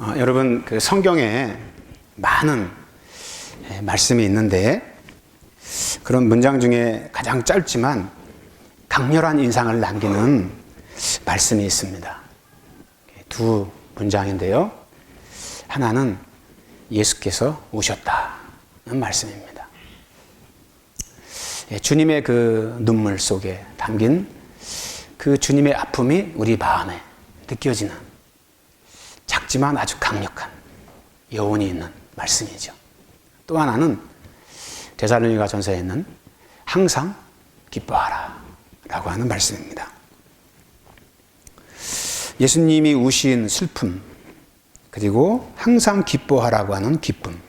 여러분, 그 성경에 많은 말씀이 있는데 그런 문장 중에 가장 짧지만 강렬한 인상을 남기는 말씀이 있습니다. 두 문장인데요. 하나는 예수께서 오셨다는 말씀입니다. 주님의 그 눈물 속에 담긴 그 주님의 아픔이 우리 마음에 느껴지는 작지만 아주 강력한 여운이 있는 말씀이죠. 또 하나는 데살로니가 전서에 있는 항상 기뻐하라 라고 하는 말씀입니다. 예수님이 우신 슬픔, 그리고 항상 기뻐하라고 하는 기쁨.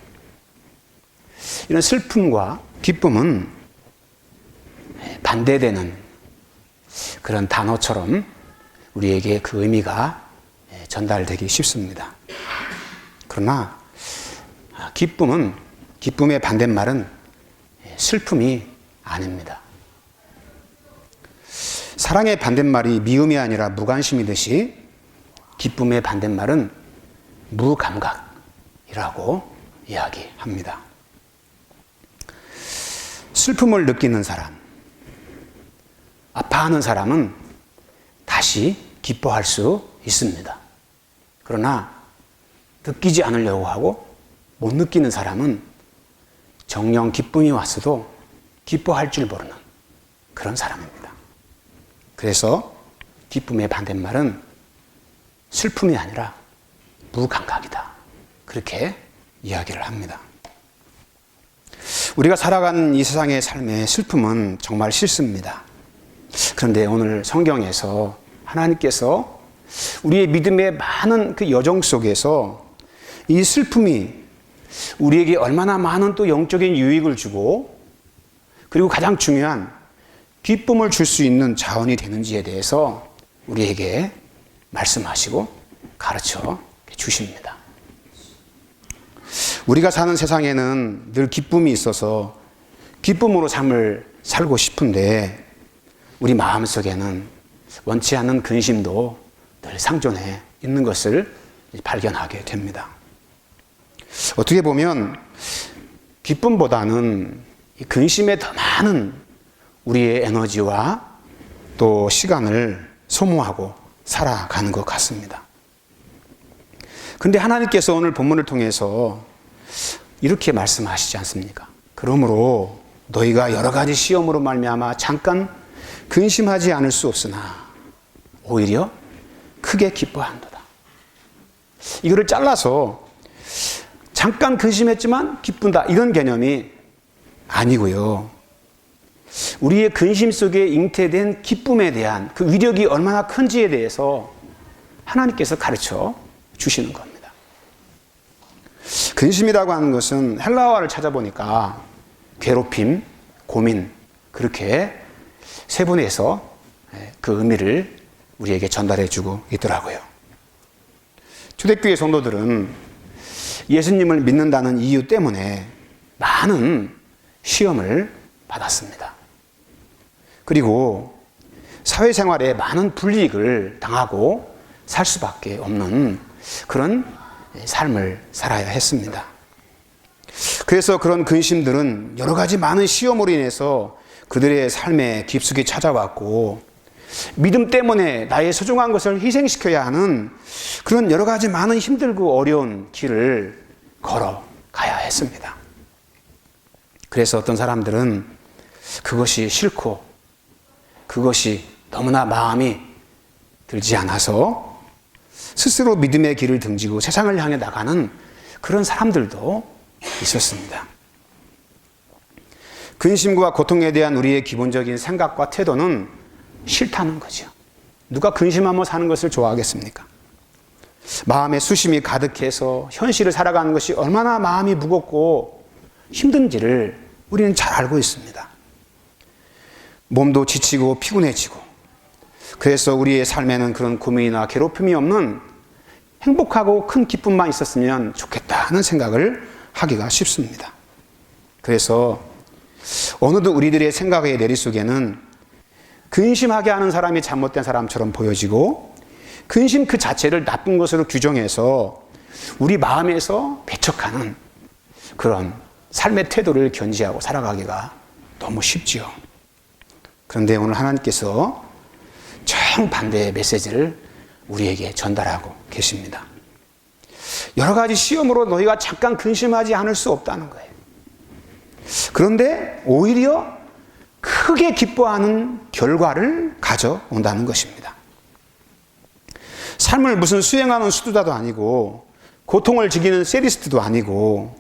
이런 슬픔과 기쁨은 반대되는 그런 단어처럼 우리에게 그 의미가 전달되기 쉽습니다. 그러나 기쁨의 반대말은 슬픔이 아닙니다. 사랑의 반대말이 미움이 아니라 무관심이듯이 기쁨의 반대말은 무감각이라고 이야기합니다. 슬픔을 느끼는 사람, 아파하는 사람은 다시 기뻐할 수 있습니다. 그러나 느끼지 않으려고 하고 못 느끼는 사람은 정녕 기쁨이 왔어도 기뻐할 줄 모르는 그런 사람입니다. 그래서 기쁨의 반대말은 슬픔이 아니라 무감각이다. 그렇게 이야기를 합니다. 우리가 살아가는 이 세상의 삶의 슬픔은 정말 싫습니다. 그런데 오늘 성경에서 하나님께서 우리의 믿음의 많은 그 여정 속에서 이 슬픔이 우리에게 얼마나 많은 또 영적인 유익을 주고 그리고 가장 중요한 기쁨을 줄 수 있는 자원이 되는지에 대해서 우리에게 말씀하시고 가르쳐 주십니다. 우리가 사는 세상에는 늘 기쁨이 있어서 기쁨으로 삶을 살고 싶은데 우리 마음속에는 원치 않는 근심도 늘 상존해 있는 것을 발견하게 됩니다. 어떻게 보면 기쁨보다는 근심에 더 많은 우리의 에너지와 또 시간을 소모하고 살아가는 것 같습니다. 그런데 하나님께서 오늘 본문을 통해서 이렇게 말씀하시지 않습니까? 그러므로 너희가 여러 가지 시험으로 말미암아 잠깐 근심하지 않을 수 없으나 오히려 크게 기뻐한도다. 이거를 잘라서 잠깐 근심했지만 기쁜다 이런 개념이 아니고요. 우리의 근심 속에 잉태된 기쁨에 대한 그 위력이 얼마나 큰지에 대해서 하나님께서 가르쳐 주시는 겁니다. 근심이라고 하는 것은 헬라어를 찾아보니까 괴롭힘, 고민 그렇게 세분해서 그 의미를 우리에게 전달해 주고 있더라고요. 초대교회 성도들은 예수님을 믿는다는 이유 때문에 많은 시험을 받았습니다. 그리고 사회생활에 많은 불이익을 당하고 살 수밖에 없는 그런 삶을 살아야 했습니다. 그래서 그런 근심들은 여러 가지 많은 시험으로 인해서 그들의 삶에 깊숙이 찾아왔고 믿음 때문에 나의 소중한 것을 희생시켜야 하는 그런 여러 가지 많은 힘들고 어려운 길을 걸어가야 했습니다. 그래서 어떤 사람들은 그것이 싫고 그것이 너무나 마음이 들지 않아서 스스로 믿음의 길을 등지고 세상을 향해 나가는 그런 사람들도 있었습니다. 근심과 고통에 대한 우리의 기본적인 생각과 태도는 싫다는 거죠. 누가 근심하며 사는 것을 좋아하겠습니까? 마음에 수심이 가득해서 현실을 살아가는 것이 얼마나 마음이 무겁고 힘든지를 우리는 잘 알고 있습니다. 몸도 지치고 피곤해지고 그래서 우리의 삶에는 그런 고민이나 괴롭힘이 없는 행복하고 큰 기쁨만 있었으면 좋겠다는 생각을 하기가 쉽습니다. 그래서 어느덧 우리들의 생각의 내리속에는 근심하게 하는 사람이 잘못된 사람처럼 보여지고 근심 그 자체를 나쁜 것으로 규정해서 우리 마음에서 배척하는 그런 삶의 태도를 견지하고 살아가기가 너무 쉽지요. 그런데 오늘 하나님께서 정반대의 메시지를 우리에게 전달하고 계십니다. 여러 가지 시험으로 너희가 잠깐 근심하지 않을 수 없다는 거예요. 그런데 오히려 크게 기뻐하는 결과를 가져온다는 것입니다. 삶을 무슨 수행하는 수도자도 아니고 고통을 즐기는 세리스트도 아니고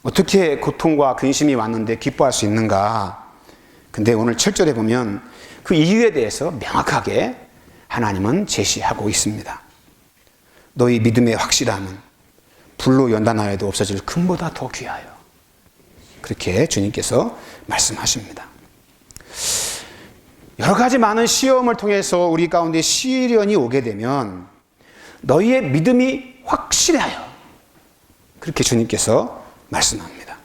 어떻게 고통과 근심이 왔는데 기뻐할 수 있는가? 근데 오늘 7절에 보면 그 이유에 대해서 명확하게 하나님은 제시하고 있습니다. 너희 믿음의 확실함은 불로 연단하여도 없어질 금보다 더 귀하여. 그렇게 주님께서 말씀하십니다. 여러 가지 많은 시험을 통해서 우리 가운데 시련이 오게 되면 너희의 믿음이 확실하여. 그렇게 주님께서 말씀합니다.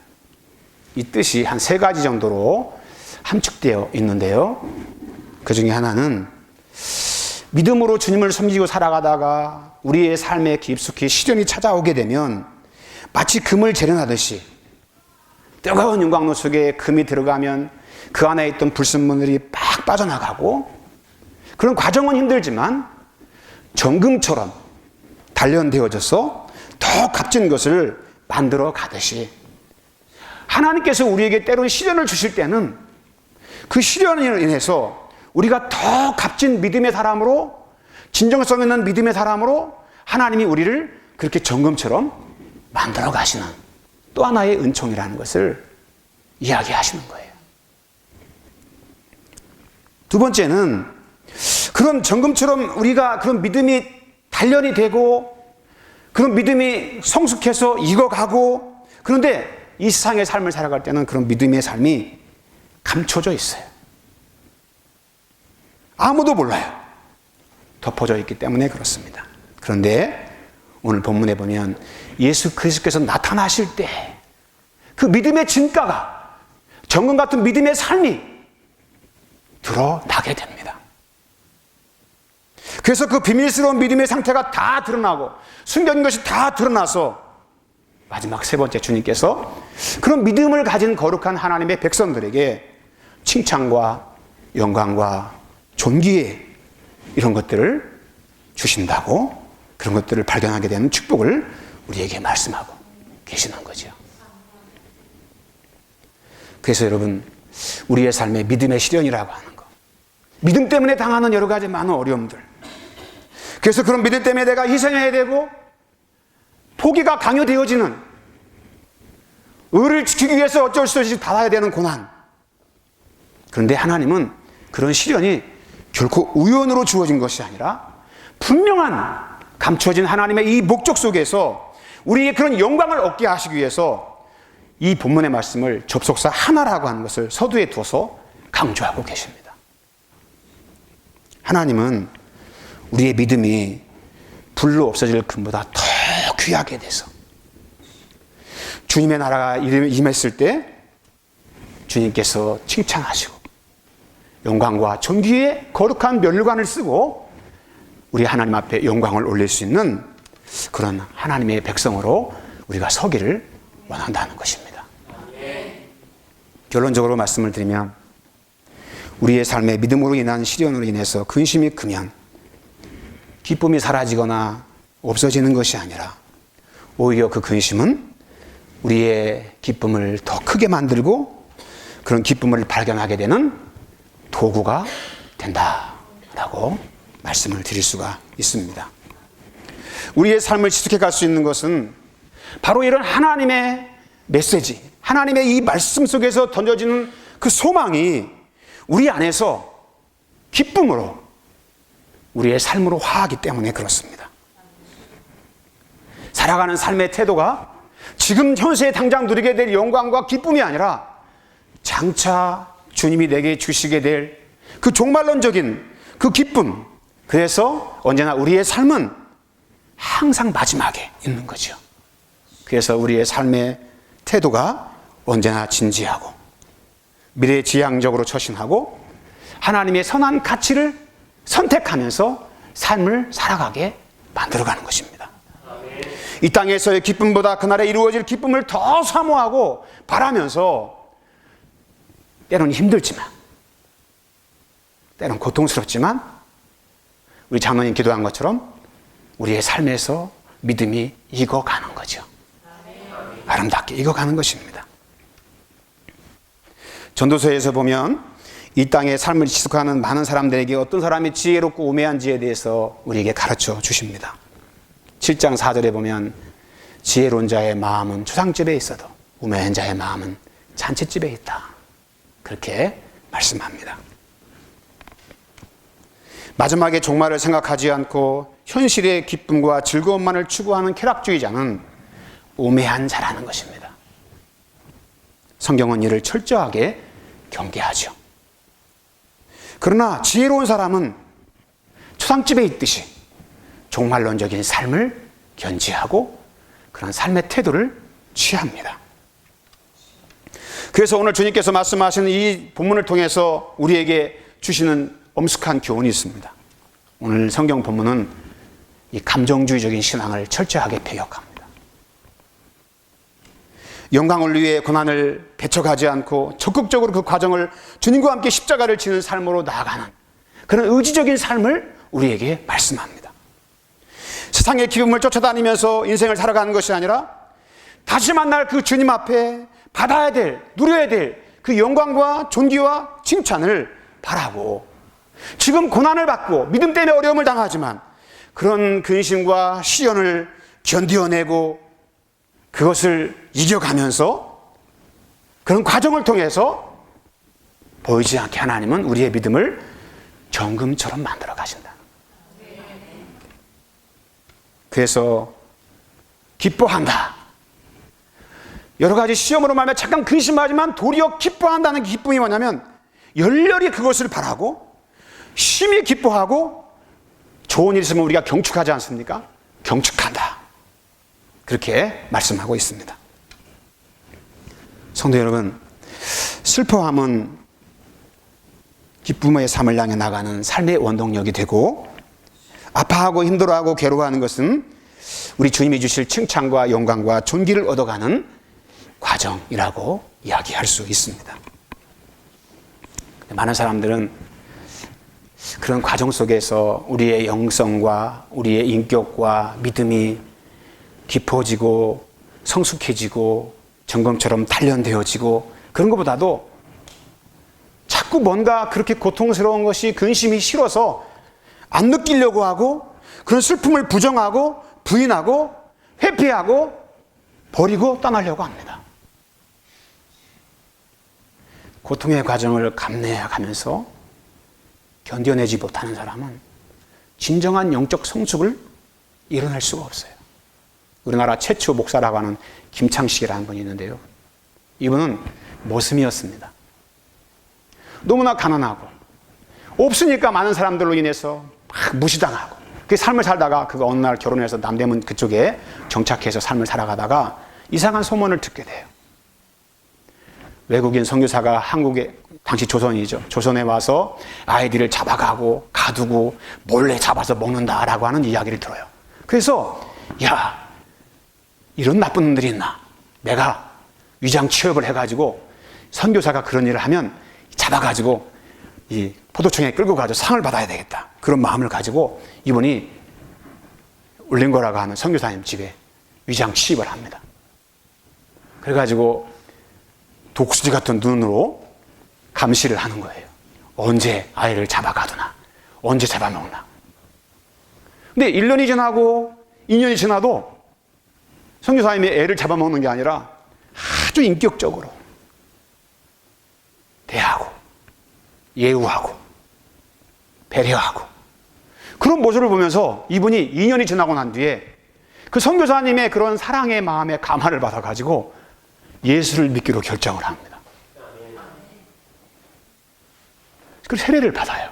이 뜻이 한 3가지 정도로 함축되어 있는데요. 그 중에 하나는 믿음으로 주님을 섬기고 살아가다가 우리의 삶에 깊숙이 시련이 찾아오게 되면 마치 금을 재련하듯이 뜨거운 윤광로 속에 금이 들어가면 그 안에 있던 불순물들이 팍 빠져나가고 그런 과정은 힘들지만 정금처럼 단련되어져서 더 값진 것을 만들어 가듯이 하나님께서 우리에게 때로는 시련을 주실 때는 그 시련으로 인해서 우리가 더 값진 믿음의 사람으로 진정성 있는 믿음의 사람으로 하나님이 우리를 그렇게 정금처럼 만들어 가시는 또 하나의 은총이라는 것을 이야기하시는 거예요. 두 번째는 그런 정금처럼 우리가 그런 믿음이 단련이 되고 그런 믿음이 성숙해서 익어가고 그런데 이 세상의 삶을 살아갈 때는 그런 믿음의 삶이 감춰져 있어요. 아무도 몰라요. 덮어져 있기 때문에 그렇습니다. 그런데 오늘 본문에 보면 예수 그리스도께서 나타나실 때 그 믿음의 진가가 정금 같은 믿음의 삶이 드러나게 됩니다. 그래서 그 비밀스러운 믿음의 상태가 다 드러나고 숨겨진 것이 다 드러나서 마지막 3번째 주님께서 그런 믿음을 가진 거룩한 하나님의 백성들에게 칭찬과 영광과 존귀에 이런 것들을 주신다고 그런 것들을 발견하게 되는 축복을 우리에게 말씀하고 계시는 거죠. 그래서 여러분 우리의 삶에 믿음의 시련이라고 하는 것 믿음 때문에 당하는 여러 가지 많은 어려움들 그래서 그런 믿음 때문에 내가 희생해야 되고 포기가 강요되어지는 의를 지키기 위해서 어쩔 수 없이 받아야 되는 고난 그런데 하나님은 그런 시련이 결코 우연으로 주어진 것이 아니라 분명한 감춰진 하나님의 이 목적 속에서 우리의 그런 영광을 얻게 하시기 위해서 이 본문의 말씀을 접속사 하나라고 하는 것을 서두에 두어서 강조하고 계십니다. 하나님은 우리의 믿음이 불로 없어질 금보다 더 귀하게 돼서 주님의 나라가 임했을 때 주님께서 칭찬하시고 영광과 존귀의 거룩한 면류관을 쓰고 우리 하나님 앞에 영광을 올릴 수 있는 그런 하나님의 백성으로 우리가 서기를 원한다는 것입니다. 결론적으로 말씀을 드리면 우리의 삶에 믿음으로 인한 시련으로 인해서 근심이 크면 기쁨이 사라지거나 없어지는 것이 아니라 오히려 그 근심은 우리의 기쁨을 더 크게 만들고 그런 기쁨을 발견하게 되는 도구가 된다라고 말씀을 드릴 수가 있습니다. 우리의 삶을 지속해 갈 수 있는 것은 바로 이런 하나님의 메시지, 하나님의 이 말씀 속에서 던져지는 그 소망이 우리 안에서 기쁨으로 우리의 삶으로 화하기 때문에 그렇습니다. 살아가는 삶의 태도가 지금 현세에 당장 누리게 될 영광과 기쁨이 아니라 장차 주님이 내게 주시게 될 그 종말론적인 그 기쁨 그래서 언제나 우리의 삶은 항상 마지막에 있는 거죠. 그래서 우리의 삶의 태도가 언제나 진지하고 미래지향적으로 처신하고 하나님의 선한 가치를 선택하면서 삶을 살아가게 만들어가는 것입니다. 이 땅에서의 기쁨보다 그날에 이루어질 기쁨을 더 사모하고 바라면서 때로는 힘들지만, 때로는 고통스럽지만 우리 장로님 기도한 것처럼 우리의 삶에서 믿음이 익어가는 거죠. 아름답게 익어가는 것입니다. 전도서에서 보면 이 땅의 삶을 지속하는 많은 사람들에게 어떤 사람이 지혜롭고 우매한지에 대해서 우리에게 가르쳐 주십니다. 7장 4절에 보면 지혜로운 자의 마음은 초상집에 있어도 우매한 자의 마음은 잔치집에 있다. 그렇게 말씀합니다. 마지막에 종말을 생각하지 않고 현실의 기쁨과 즐거움만을 추구하는 쾌락주의자는 우매한 자라는 것입니다. 성경은 이를 철저하게 경계하죠. 그러나 지혜로운 사람은 초상집에 있듯이 종말론적인 삶을 견지하고 그런 삶의 태도를 취합니다. 그래서 오늘 주님께서 말씀하시는 이 본문을 통해서 우리에게 주시는 엄숙한 교훈이 있습니다. 오늘 성경 본문은 이 감정주의적인 신앙을 철저하게 배격합니다. 영광을 위해 고난을 배척하지 않고 적극적으로 그 과정을 주님과 함께 십자가를 지는 삶으로 나아가는 그런 의지적인 삶을 우리에게 말씀합니다. 세상의 기쁨을 쫓아다니면서 인생을 살아가는 것이 아니라 다시 만날 그 주님 앞에 받아야 될, 누려야 될 그 영광과 존귀와 칭찬을 바라고, 지금 고난을 받고 믿음 때문에 어려움을 당하지만 그런 근심과 시련을 견뎌내고 그것을 이겨가면서 그런 과정을 통해서 보이지 않게 하나님은 우리의 믿음을 정금처럼 만들어 가신다. 그래서 기뻐한다. 여러 가지 시험으로 말하면 잠깐 근심하지만 도리어 기뻐한다는 기쁨이 뭐냐면 열렬히 그것을 바라고 심히 기뻐하고 좋은 일 있으면 우리가 경축하지 않습니까? 경축한다. 그렇게 말씀하고 있습니다. 성도 여러분, 슬퍼함은 기쁨의 삶을 향해 나가는 삶의 원동력이 되고, 아파하고 힘들어하고 괴로워하는 것은 우리 주님이 주실 칭찬과 영광과 존귀를 얻어가는 과정이라고 이야기할 수 있습니다. 많은 사람들은 그런 과정 속에서 우리의 영성과 우리의 인격과 믿음이 깊어지고 성숙해지고 점검처럼 단련되어지고 그런 것보다도 자꾸 뭔가 그렇게 고통스러운 것이 근심이 싫어서 안 느끼려고 하고 그런 슬픔을 부정하고 부인하고 회피하고 버리고 떠나려고 합니다. 고통의 과정을 감내해가면서 견뎌내지 못하는 사람은 진정한 영적 성숙을 이뤄낼 수가 없어요. 우리나라 최초 목사라고 하는 김창식이라는 분이 있는데요. 이분은 모슴이었습니다. 너무나 가난하고 없으니까 많은 사람들로 인해서 막 무시당하고 그 삶을 살다가 그가 어느 날 결혼해서 남대문 그쪽에 정착해서 삶을 살아가다가 이상한 소문을 듣게 돼요. 외국인 선교사가 한국에, 당시 조선이죠, 조선에 와서 아이들을 잡아가고 가두고 몰래 잡아서 먹는다라고 하는 이야기를 들어요. 그래서 야, 이런 나쁜 놈들이 있나, 내가 위장 취업을 해가지고 선교사가 그런 일을 하면 잡아가지고 이 포도청에 끌고 가서 상을 받아야 되겠다, 그런 마음을 가지고 이분이 울린거라고 하는 선교사님 집에 위장 취입을 합니다. 그래가지고 독수리 같은 눈으로 감시를 하는 거예요. 언제 아이를 잡아가두나, 언제 잡아먹나. 근데 1년이 지나고 2년이 지나도 선교사님이 애를 잡아먹는 게 아니라 아주 인격적으로 대하고 예우하고 배려하고 그런 모습을 보면서 이분이 2년이 지나고 난 뒤에 그 선교사님의 그런 사랑의 마음에 감화를 받아가지고 예수를 믿기로 결정을 합니다. 그 세례를 받아요.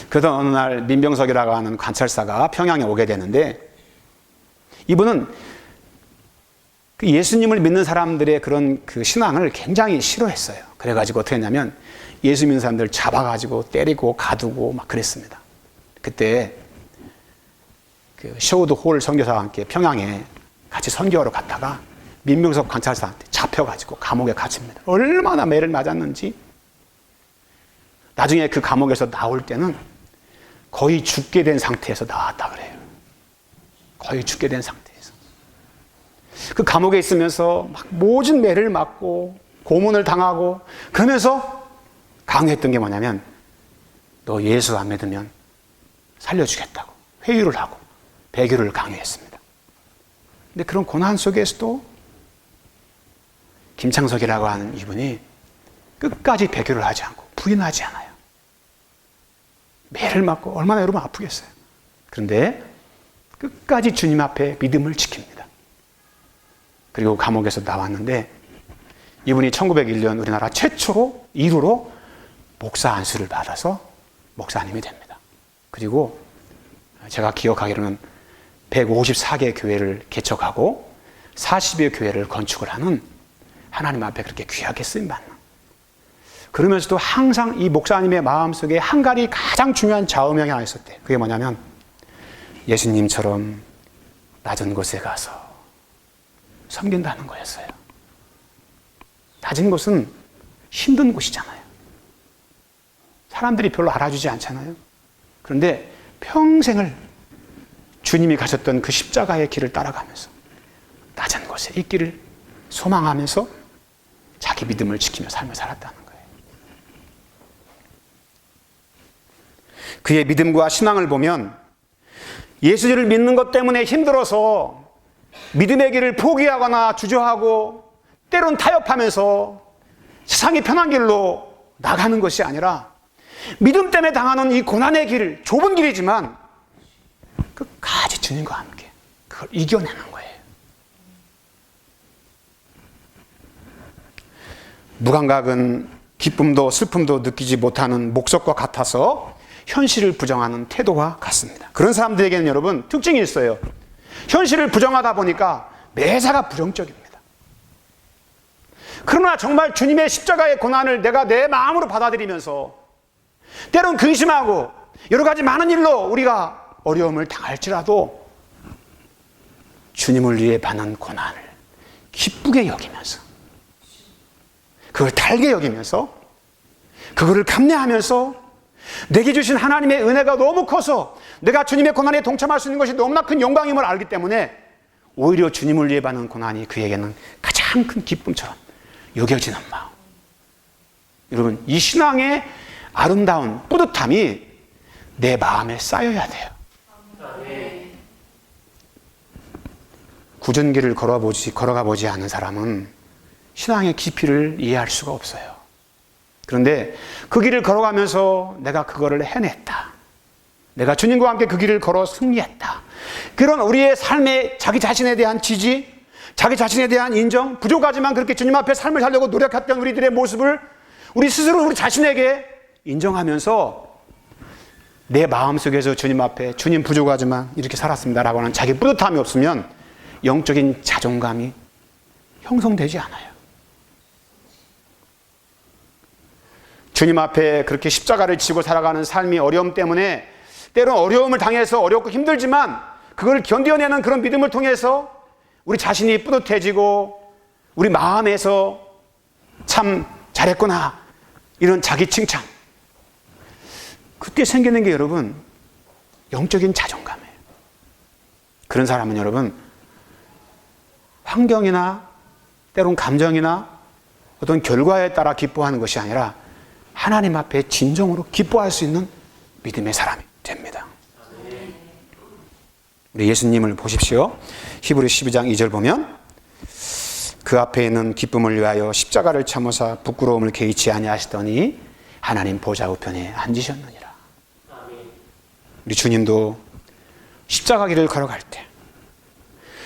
그러던 어느 날 민병석이라고 하는 관찰사가 평양에 오게 되는데, 이분은 그 예수님을 믿는 사람들의 그런 그 신앙을 굉장히 싫어했어요. 그래가지고 어떻게 했냐면 예수 믿는 사람들 잡아가지고 때리고 가두고 막 그랬습니다. 그때 그 셔우드 홀 선교사와 함께 평양에 같이 선교하러 갔다가 민병석 관찰사한테 잡혀가지고 감옥에 갇힙니다. 얼마나 매를 맞았는지. 나중에 그 감옥에서 나올 때는 거의 죽게 된 상태에서 나왔다 그래요. 거의 죽게 된 상태에서. 그 감옥에 있으면서 막 모진 매를 맞고 고문을 당하고 그러면서 강요했던 게 뭐냐면 너 예수 안 믿으면 살려주겠다고 회유를 하고 배교를 강요했습니다. 근데 그런 고난 속에서도 김창석이라고 하는 이분이 끝까지 배교를 하지 않고 부인하지 않아요. 매를 맞고 얼마나 여러분 아프겠어요. 그런데 끝까지 주님 앞에 믿음을 지킵니다. 그리고 감옥에서 나왔는데 이분이 1901년 우리나라 최초로 1호로 목사 안수를 받아서 목사님이 됩니다. 그리고 제가 기억하기로는 154개 교회를 개척하고 40여 교회를 건축을 하는 하나님 앞에 그렇게 귀하게 쓰임받는, 그러면서도 항상 이 목사님의 마음속에 한 가지 가장 중요한 좌우명이 하나 있었대요. 그게 뭐냐면 예수님처럼 낮은 곳에 가서 섬긴다는 거였어요. 낮은 곳은 힘든 곳이잖아요. 사람들이 별로 알아주지 않잖아요. 그런데 평생을 주님이 가셨던 그 십자가의 길을 따라가면서 낮은 곳에 있기를 소망하면서 자기 믿음을 지키며 삶을 살았다는 거예요. 그의 믿음과 신앙을 보면 예수를 믿는 것 때문에 힘들어서 믿음의 길을 포기하거나 주저하고 때론 타협하면서 세상이 편한 길로 나가는 것이 아니라 믿음 때문에 당하는 이 고난의 길, 좁은 길이지만 끝까지 주님과 함께 그걸 이겨내는 거예요. 무감각은 기쁨도 슬픔도 느끼지 못하는 목석과 같아서 현실을 부정하는 태도와 같습니다. 그런 사람들에게는 여러분 특징이 있어요. 현실을 부정하다 보니까 매사가 부정적입니다. 그러나 정말 주님의 십자가의 고난을 내가 내 마음으로 받아들이면서 때론 근심하고 여러 가지 많은 일로 우리가 어려움을 당할지라도 주님을 위해 받는 고난을 기쁘게 여기면서 그걸 달게 여기면서 그거를 감내하면서 내게 주신 하나님의 은혜가 너무 커서 내가 주님의 고난에 동참할 수 있는 것이 너무나 큰 영광임을 알기 때문에 오히려 주님을 위해 받는 고난이 그에게는 가장 큰 기쁨처럼 여겨지는 마음. 여러분, 이 신앙의 아름다운 뿌듯함이 내 마음에 쌓여야 돼요. 구전길을 걸어가 보지 않은 사람은 신앙의 깊이를 이해할 수가 없어요. 그런데 그 길을 걸어가면서 내가 그거를 해냈다. 내가 주님과 함께 그 길을 걸어 승리했다. 그런 우리의 삶에 자기 자신에 대한 지지, 자기 자신에 대한 인정, 부족하지만 그렇게 주님 앞에 삶을 살려고 노력했던 우리들의 모습을 우리 스스로 우리 자신에게 인정하면서 내 마음속에서 주님 앞에 주님 부족하지만 이렇게 살았습니다라고 하는 자기 뿌듯함이 없으면 영적인 자존감이 형성되지 않아요. 주님 앞에 그렇게 십자가를 지고 살아가는 삶이 어려움 때문에 때론 어려움을 당해서 어렵고 힘들지만 그걸 견뎌내는 그런 믿음을 통해서 우리 자신이 뿌듯해지고 우리 마음에서 참 잘했구나 이런 자기 칭찬, 그때 생기는 게 여러분 영적인 자존감이에요. 그런 사람은 여러분 환경이나 때론 감정이나 어떤 결과에 따라 기뻐하는 것이 아니라 하나님 앞에 진정으로 기뻐할 수 있는 믿음의 사람이 됩니다. 우리 예수님을 보십시오. 히브리 12장 2절 보면 그 앞에 있는 기쁨을 위하여 십자가를 참으사 부끄러움을 개의치 아니하시더니 하나님 보좌 우편에 앉으셨느니라. 우리 주님도 십자가 길을 걸어갈 때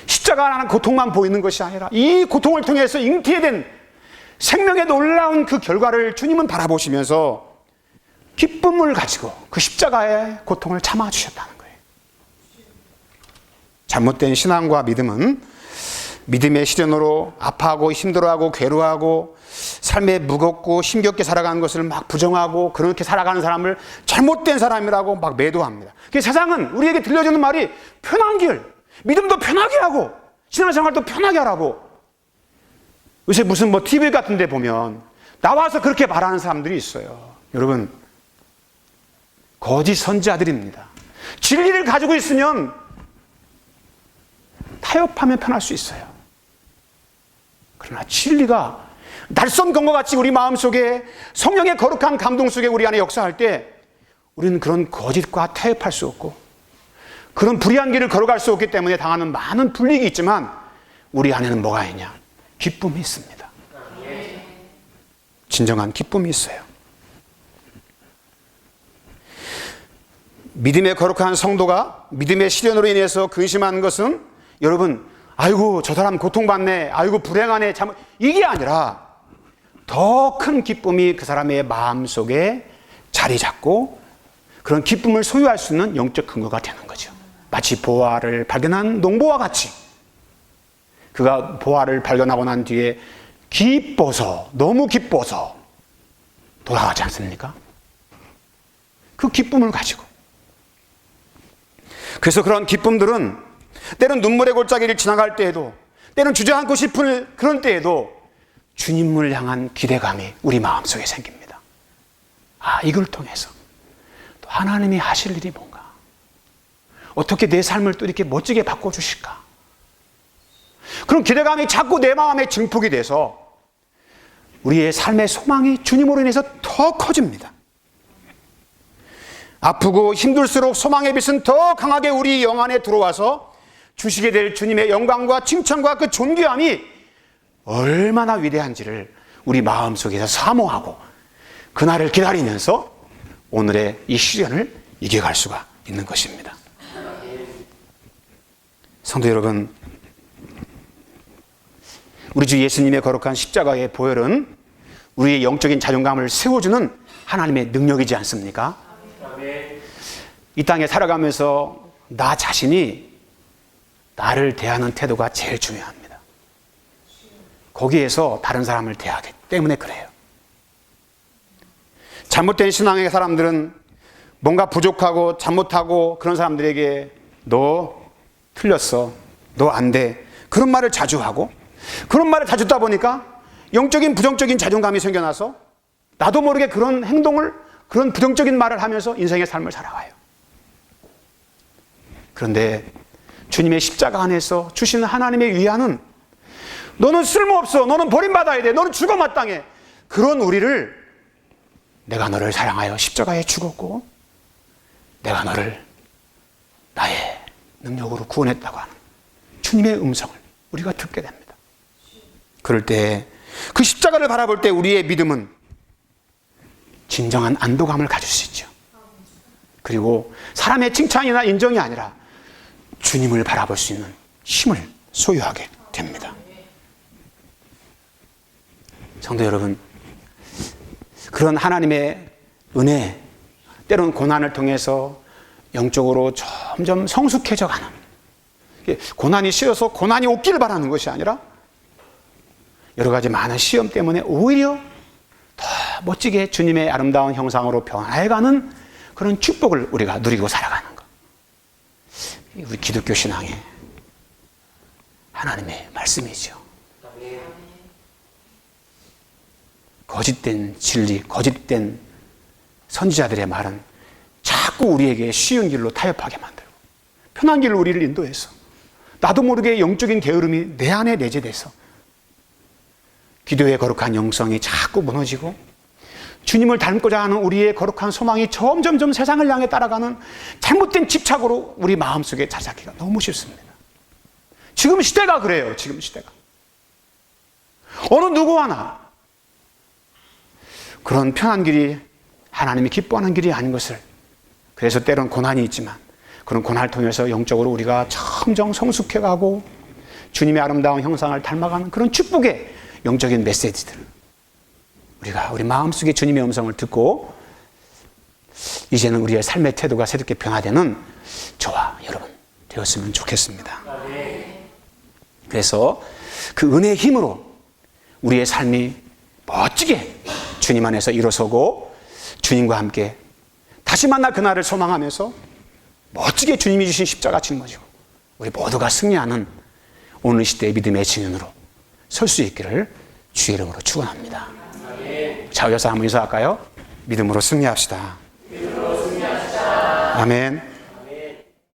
십자가라는 고통만 보이는 것이 아니라 이 고통을 통해서 잉태된 생명의 놀라운 그 결과를 주님은 바라보시면서 기쁨을 가지고 그 십자가의 고통을 참아주셨다는 거예요. 잘못된 신앙과 믿음은 믿음의 시련으로 아파하고 힘들어하고 괴로워하고 삶에 무겁고 힘겹게 살아가는 것을 막 부정하고 그렇게 살아가는 사람을 잘못된 사람이라고 막 매도합니다. 세상은 우리에게 들려주는 말이 편한 길, 믿음도 편하게 하고 신앙생활도 편하게 하라고. 요새 무슨 TV 같은 데 보면 나와서 그렇게 말하는 사람들이 있어요. 여러분, 거짓 선지자들입니다. 진리를 가지고 있으면 타협하면 편할 수 있어요. 그러나 진리가 날선 검과 같이 우리 마음속에 성령의 거룩한 감동 속에 우리 안에 역사할 때 우리는 그런 거짓과 타협할 수 없고 그런 불의한 길을 걸어갈 수 없기 때문에 당하는 많은 불이익이 있지만 우리 안에는 뭐가 있냐? 기쁨이 있습니다. 진정한 기쁨이 있어요. 믿음의 거룩한 성도가 믿음의 시련으로 인해서 근심하는 것은 여러분, 아이고 저 사람 고통받네, 아이고 불행하네, 참, 이게 아니라 더 큰 기쁨이 그 사람의 마음속에 자리 잡고 그런 기쁨을 소유할 수 있는 영적 근거가 되는 거죠. 마치 보화를 발견한 농부와 같이 그가 보화를 발견하고 난 뒤에 기뻐서, 너무 기뻐서 돌아가지 않습니까? 그 기쁨을 가지고. 그래서 그런 기쁨들은 때론 눈물의 골짜기를 지나갈 때에도, 때론 주저앉고 싶은 그런 때에도 주님을 향한 기대감이 우리 마음속에 생깁니다. 아, 이걸 통해서 또 하나님이 하실 일이 뭔가, 어떻게 내 삶을 또 이렇게 멋지게 바꿔주실까, 그런 기대감이 자꾸 내 마음에 증폭이 돼서 우리의 삶의 소망이 주님으로 인해서 더 커집니다. 아프고 힘들수록 소망의 빛은 더 강하게 우리 영 안에 들어와서 주시게 될 주님의 영광과 칭찬과 그 존귀함이 얼마나 위대한지를 우리 마음속에서 사모하고 그날을 기다리면서 오늘의 이 시련을 이겨갈 수가 있는 것입니다. 성도 여러분, 우리 주 예수님의 거룩한 십자가의 보혈은 우리의 영적인 자존감을 세워주는 하나님의 능력이지 않습니까? 이 땅에 살아가면서 나 자신이 나를 대하는 태도가 제일 중요합니다. 거기에서 다른 사람을 대하기 때문에 그래요. 잘못된 신앙의 사람들은 뭔가 부족하고 잘못하고 그런 사람들에게 너 틀렸어, 너 안 돼, 그런 말을 자주 하고, 그런 말을 자주 듣다 보니까 영적인 부정적인 자존감이 생겨나서 나도 모르게 그런 행동을, 그런 부정적인 말을 하면서 인생의 삶을 살아가요. 그런데 주님의 십자가 안에서 주시는 하나님의 위안은 너는 쓸모없어, 너는 버림받아야 돼, 너는 죽어 마땅해, 그런 우리를 내가 너를 사랑하여 십자가에 죽었고 내가 너를 나의 능력으로 구원했다고 하는 주님의 음성을 우리가 듣게 됩니다. 그럴 때 그 십자가를 바라볼 때 우리의 믿음은 진정한 안도감을 가질 수 있죠. 그리고 사람의 칭찬이나 인정이 아니라 주님을 바라볼 수 있는 힘을 소유하게 됩니다. 성도 여러분, 그런 하나님의 은혜, 때로는 고난을 통해서 영적으로 점점 성숙해져 가는, 고난이 싫어서 고난이 없기를 바라는 것이 아니라 여러 가지 많은 시험 때문에 오히려 더 멋지게 주님의 아름다운 형상으로 변화해가는 그런 축복을 우리가 누리고 살아가는 것. 우리 기독교 신앙의 하나님의 말씀이죠. 거짓된 진리, 거짓된 선지자들의 말은 자꾸 우리에게 쉬운 길로 타협하게 만들고 편한 길로 우리를 인도해서 나도 모르게 영적인 게으름이 내 안에 내재돼서 기도의 거룩한 영성이 자꾸 무너지고 주님을 닮고자 하는 우리의 거룩한 소망이 점점점 세상을 향해 따라가는 잘못된 집착으로 우리 마음속에 자작하기가 너무 쉽습니다. 지금 시대가 그래요. 지금 시대가. 어느 누구 하나 그런 편한 길이 하나님이 기뻐하는 길이 아닌 것을, 그래서 때론 고난이 있지만 그런 고난을 통해서 영적으로 우리가 점점 성숙해가고 주님의 아름다운 형상을 닮아가는 그런 축복의 영적인 메시지들, 우리가 우리 마음속에 주님의 음성을 듣고 이제는 우리의 삶의 태도가 새롭게 변화되는 저와 여러분 되었으면 좋겠습니다. 그래서 그 은혜의 힘으로 우리의 삶이 멋지게 주님 안에서 일어서고 주님과 함께 다시 만날 그날을 소망하면서 멋지게 주님이 주신 십자가 짊어지고 우리 모두가 승리하는 오늘 시대의 믿음의 증인으로 설 수 있기를 주의 이름으로 축원합니다. 자, 여기서 한번 인사할까요? 믿음으로 승리합시다. 아멘.